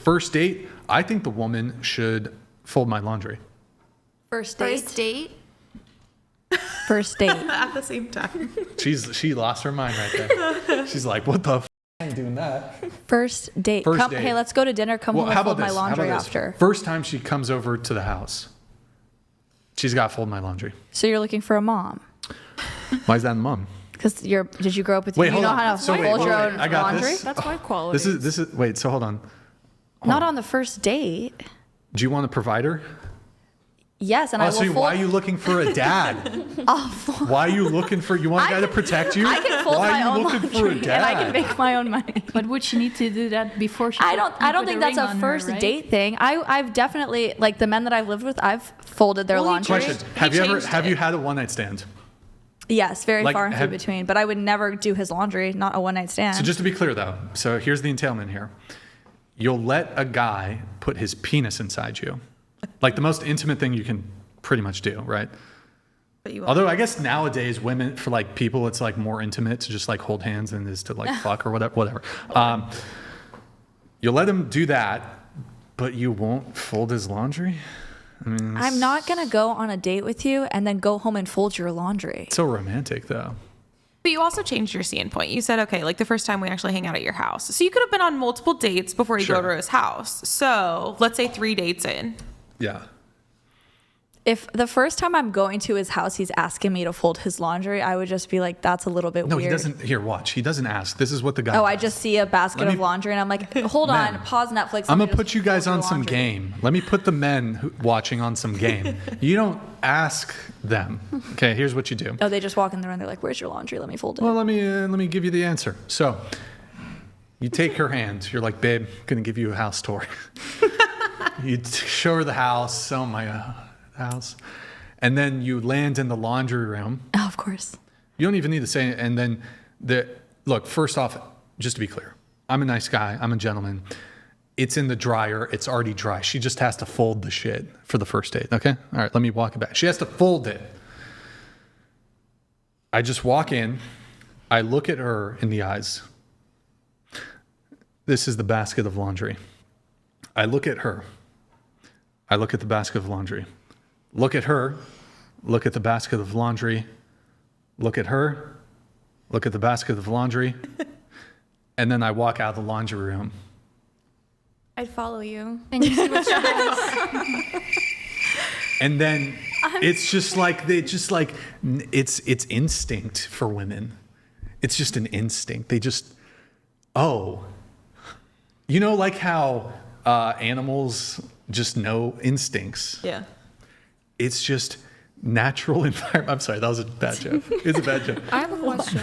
First date, I think the woman should fold my laundry. First date? First date? First date. At the same time. She lost her mind right there. She's like, what the I ain't doing that. First date. First date. Hey, let's go to dinner. Come home and fold my laundry after. First time she comes over to the house, she's got to fold my laundry. So you're looking for a mom. Why is that mom? Because did you grow up with Wait, you hold know on. how to So fold your own I got laundry? this. That's wife quality. This is wait, so hold on. Not on the first date. Do you want a provider? Yes, and I will So fold. why are you looking for a dad? Why are you looking for? You want a guy to protect you? I can fold why my are own you looking laundry for a dad? and I can make my own money. But would she need to do that before she? I don't think that's a first date thing. I've definitely, like, the men that I've lived with, I've folded their laundry. Question: Have you had a one night stand? Yes, very Like, far and few between. But I would never do his laundry. Not a one night stand. So just to be clear, though, so here's the entailment here: you'll let a guy put his penis inside you, like the most intimate thing you can pretty much do, right? But you Although I guess nowadays women, for like people, it's like more intimate to just like hold hands than it is to like fuck or whatever. You'll let him do that, but you won't fold his laundry? I mean, I'm not going to go on a date with you and then go home and fold your laundry. it's so romantic though. But you also changed your standpoint. You said, okay, like the first time we actually hang out at your house. So you could have been on multiple dates before you go Sure. to his house. So let's say 3 dates in. Yeah. If the first time I'm going to his house, he's asking me to fold his laundry, I would just be like, that's a little bit No, weird. he doesn't. Here, watch. He doesn't ask. This is what the guy Oh, I does. just see a basket Let of me- laundry and I'm like, hold Men, on, pause Netflix. I'm let me gonna put just you guys fold on your some laundry. game. Let me put the men watching on some game. You don't ask them. Okay, here's what you do. Oh, they just walk in there and they're like, where's your laundry? Let me fold it. Well, let me give you the answer. So, you take her hand. You're like, babe, gonna give you a house tour. You show her the house. Oh my house, and then you land in the laundry room. Oh, of course. You don't even need to say it. And then look. First off, just to be clear, I'm a nice guy. I'm a gentleman. It's in the dryer. It's already dry. She just has to fold the shit for the first date. Okay. All right. Let me walk it back. She has to fold it. I just walk in. I look at her in the eyes. This is the basket of laundry. I look at her. I look at the basket of laundry. Look at her. Look at the basket of laundry. Look at her. Look at the basket of laundry. And then I walk out of the laundry room. I'd follow you. And you see what she does. And then it's just like it's instinct for women. It's just an instinct. They just like how animals just know instincts. Yeah. It's just natural environment. I'm sorry, that was a bad joke. It's a bad joke. I have a question.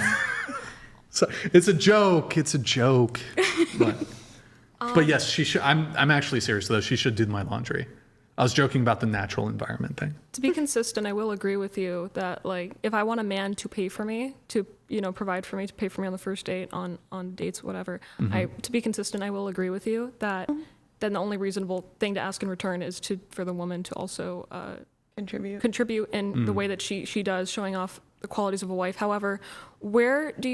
So, it's a joke. It's a joke. But yes, she should. I'm actually serious though. She should do my laundry. I was joking about the natural environment thing. To be consistent, I will agree with you that, like, if I want a man to pay for me, to, provide for me, to pay for me on the first date, on dates, whatever, to be consistent, I will agree with you that then the only reasonable thing to ask in return is for the woman to also contribute in the way that she does, showing off the qualities of a wife. However, where do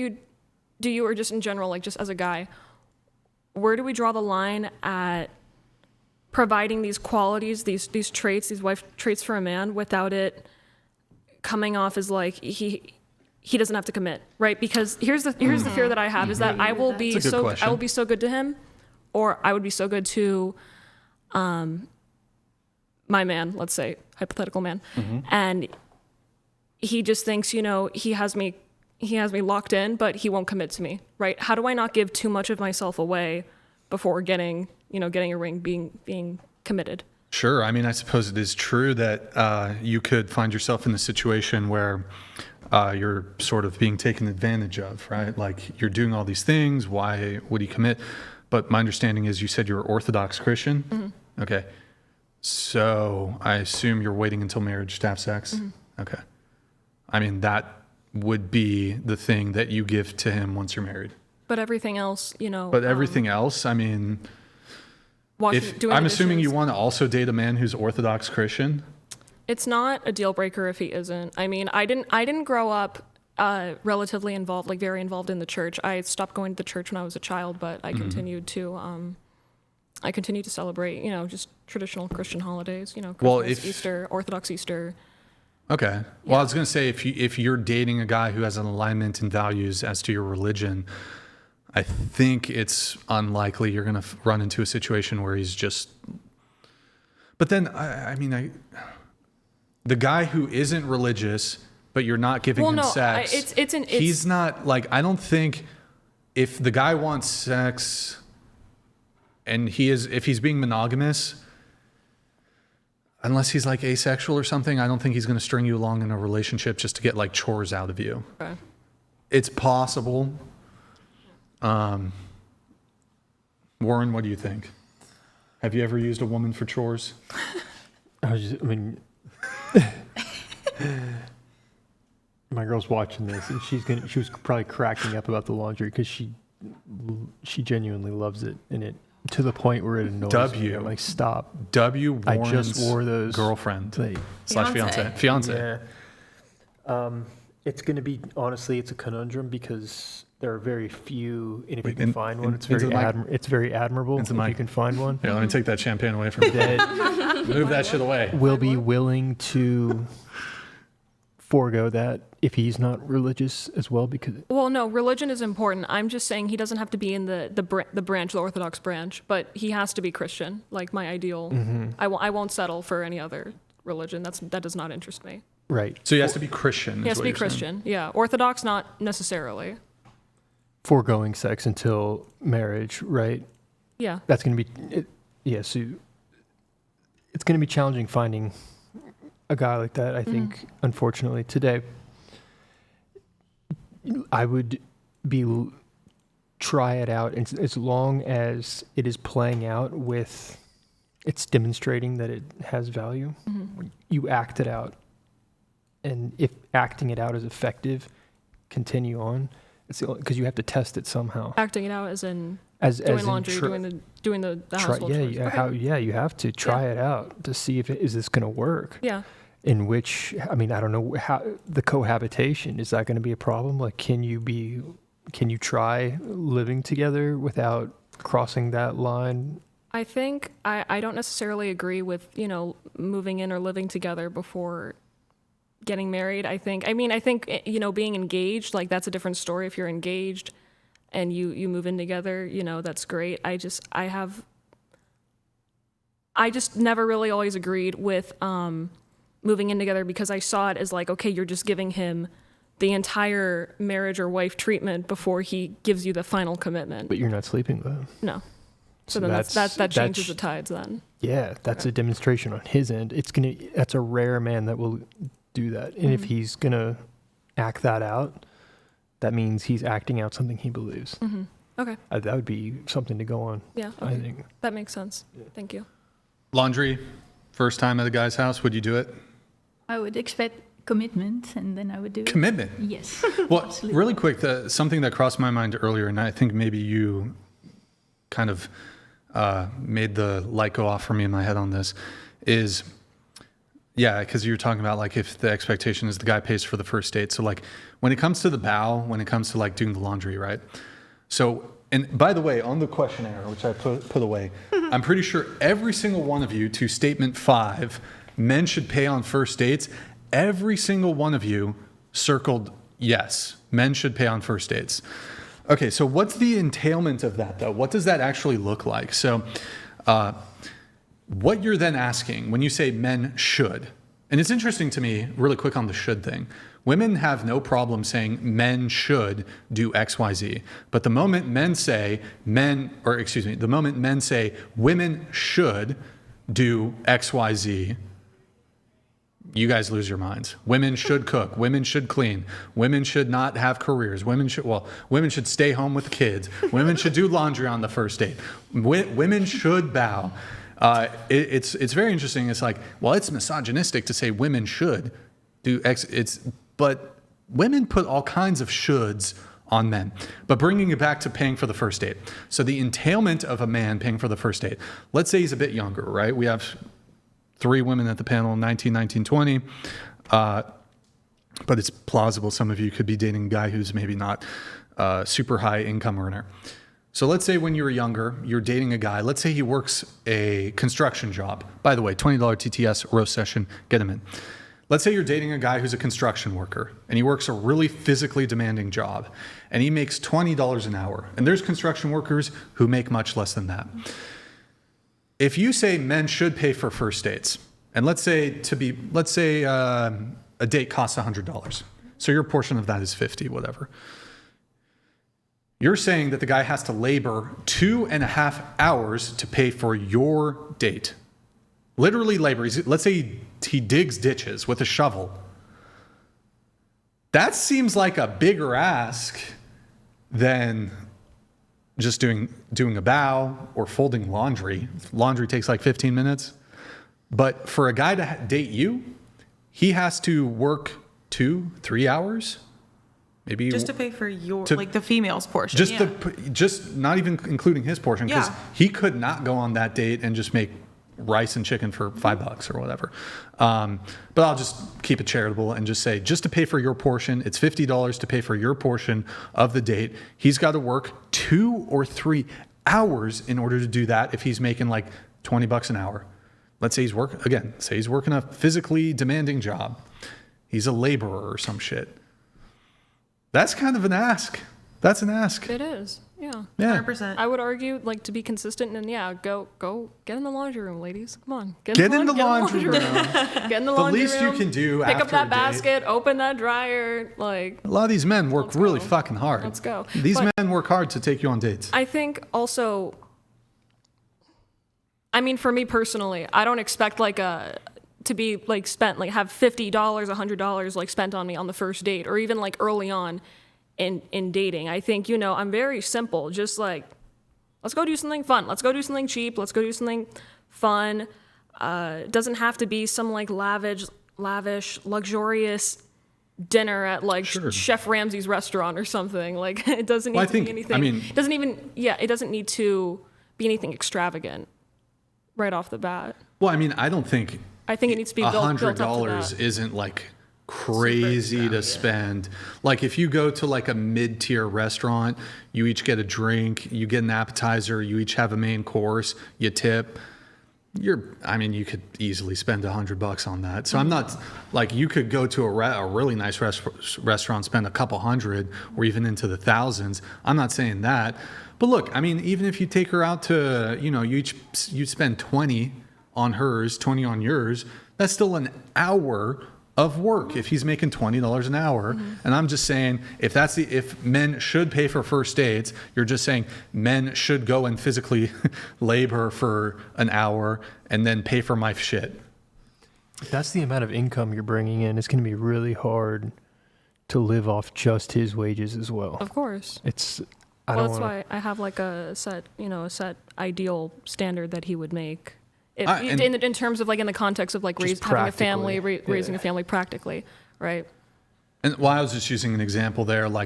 you, or just in general, like just as a guy, where do we draw the line at providing these qualities, these traits, these wife traits for a man without it coming off as like he doesn't have to commit, right? Because here's the fear that I have is that I will be so good to him, or I would be so good to my man, let's say hypothetical man, and he just thinks he has me locked in, but he won't commit to me, right? How do I not give too much of myself away before getting a ring, being committed? Sure. I mean, I suppose it is true that you could find yourself in a situation where you're sort of being taken advantage of, right? Like you're doing all these things. Why would he commit? But my understanding is you said you're Orthodox Christian. Mm-hmm. Okay. So I assume you're waiting until marriage to have sex. Mm-hmm. Okay. I mean, that would be the thing that you give to him once you're married. But everything else, But everything else, I mean, doing I'm the assuming you dishes. want to also date a man who's Orthodox Christian. It's not a deal breaker if he isn't. I mean, I didn't grow up relatively involved, like very involved in the church. I stopped going to the church when I was a child, but I continued to I continue to celebrate, just traditional Christian holidays, Well, Christmas, Easter, Orthodox Easter. Okay. Well, I was going to say, if you're dating a guy who has an alignment in values as to your religion, I think it's unlikely you're going to run into a situation where he's just. But then, the guy who isn't religious, but you're not giving him sex. He's not like, I don't think if the guy wants sex and if he's being monogamous, unless he's like asexual or something, I don't think he's going to string you along in a relationship just to get like chores out of you. Okay. It's possible. Warren, what do you think? Have you ever used a woman for chores? My girl's watching this, and she was probably cracking up about the laundry because she genuinely loves it, and it to the point where it annoys me. I'm like, stop. Warren's I just wore those. girlfriend Like, / fiance. Yeah. It's going to be, honestly, it's a conundrum because there are very few, and if you can find one, it's very admirable if you can find one. Yeah, let me take that champagne away from you. Move that shit away. Will be willing to forego that if he's not religious as well, because No, religion is important. I'm just saying he doesn't have to be in the Orthodox branch, but he has to be Christian, like my ideal. I won't settle for any other religion. That does not interest me. right. So he has to be Christian. He has to be Christian. Yeah, Orthodox not necessarily. Foregoing sex until marriage, right? Yeah. That's going to be so it's going to be challenging finding a guy like that, I think, unfortunately, today. I would try it out, and as long as it is playing out with, it's demonstrating that it has value, you act it out. And if acting it out is effective, continue on. Because you have to test it somehow. Acting it out as in doing laundry, doing the household chores. You have to try it out to see is this going to work. Yeah. In which, I don't know how the cohabitation, is that going to be a problem? Like, can you try living together without crossing that line? I think I don't necessarily agree with, moving in or living together before getting married. I think, being engaged, like that's a different story. If you're engaged and you move in together, that's great. I just never really always agreed with, moving in together because I saw it as like, okay, you're just giving him the entire marriage or wife treatment before he gives you the final commitment. But you're not sleeping with him. No. So then that changes the tides then. Yeah, that's a demonstration on his end. That's a rare man that will do that. And if he's going to act that out, that means he's acting out something he believes. Okay. That would be something to go on. Yeah. Okay. I think. That makes sense. Yeah. Thank you. Laundry, first time at a guy's house, would you do it? I would expect commitment, and then I would do Commitment? it. Yes. Well, Absolutely. really quick, something that crossed my mind earlier, and I think maybe you kind of made the light go off for me in my head on this, is, because you're talking about like if the expectation is the guy pays for the first date. So like when it comes to the bow, when it comes to like doing the laundry, right? So, and by the way, on the questionnaire, which I put away, I'm pretty sure every single one of you to statement 5, men should pay on first dates, every single one of you circled yes, men should pay on first dates. Okay, so what's the entailment of that though? What does that actually look like? So what you're then asking when you say men should, and it's interesting to me, really quick on the should thing, women have no problem saying men should do X, Y, Z. But the moment men say women should do X, Y, Z, you guys lose your minds. Women should cook. Women should clean. Women should not have careers. Women should stay home with kids. Women should do laundry on the first date. Women should bow. It's very interesting. It's like, well, it's misogynistic to say women should do X. But women put all kinds of shoulds on men. But bringing it back to paying for the first date. So the entailment of a man paying for the first date. Let's say he's a bit younger, right? We have 3 women at the panel, 19, 19, 20. But it's plausible some of you could be dating a guy who's maybe not a super high income earner. So let's say when you were younger, you're dating a guy. Let's say he works a construction job. By the way, $20 TTS roast session, get him in. Let's say you're dating a guy who's a construction worker and he works a really physically demanding job and he makes $20 an hour. And there's construction workers who make much less than that. If you say men should pay for first dates, and let's say a date costs $100. So your portion of that is 50, whatever. You're saying that the guy has to labor 2.5 hours to pay for your date. Literally labor. Let's say he digs ditches with a shovel. That seems like a bigger ask than just doing a bow or folding laundry. Laundry takes like 15 minutes. But for a guy to date you, he has to work 2-3 hours. Maybe Just to pay for like the female's portion. Just not even including his portion, because Yeah. he could not go on that date and just make rice and chicken for $5 or whatever. But I'll just keep it charitable and just say, just to pay for your portion, it's $50 to pay for your portion of the date. He's got to work 2 or 3 hours in order to do that. If he's making like $20 an hour, let's say he's working a physically demanding job. He's a laborer or some shit. That's kind of an ask. That's an ask. It is. Yeah. Yeah. 100%. I would argue, like, to be consistent, and yeah, go get in the laundry room, ladies. Come on, Get in the laundry room. Get in the The laundry least you room. can do Pick after up that a date. basket, open that dryer. Like, A lot of these men work Let's really go. fucking hard. Let's go. These But- men work hard to take you on dates. I think also, I mean, for me personally, I don't expect to be like spent, like have $50, $100 like spent on me on the first date, or even like early on in dating. I think, I'm very simple. Just like, let's go do something fun. Let's go do something cheap. Let's go do something fun. It doesn't have to be some like lavish, luxurious dinner at like Sure. Chef Ramsay's restaurant or something. Like, it doesn't need Well, I to think- be anything. I mean- it doesn't need to be anything extravagant right off the bat. Well, I mean, I don't think I think it needs to be built up to $100 that. isn't like crazy to spend. Like if you go to like a mid-tier restaurant, you each get a drink, you get an appetizer, you each have a main course, you tip. You could easily spend $100 on that. So I'm not like, you could go to a really nice restaurant, spend a couple hundred or even into the thousands. I'm not saying that. But look, I mean, even if you take her out to, you spend 20 on hers, 20 on yours, that's still an hour of work if he's making $20 an hour. And I'm just saying, if men should pay for first dates, you're just saying men should go and physically labor for an hour and then pay for my shit. If that's the amount of income you're bringing in, it's going to be really hard to live off just his wages as well. Of course. That's Why I have like a set ideal standard that he would make. And- In terms of like in the context of like Just having a family, practically, raising a family practically, right? And I was just using an example there, like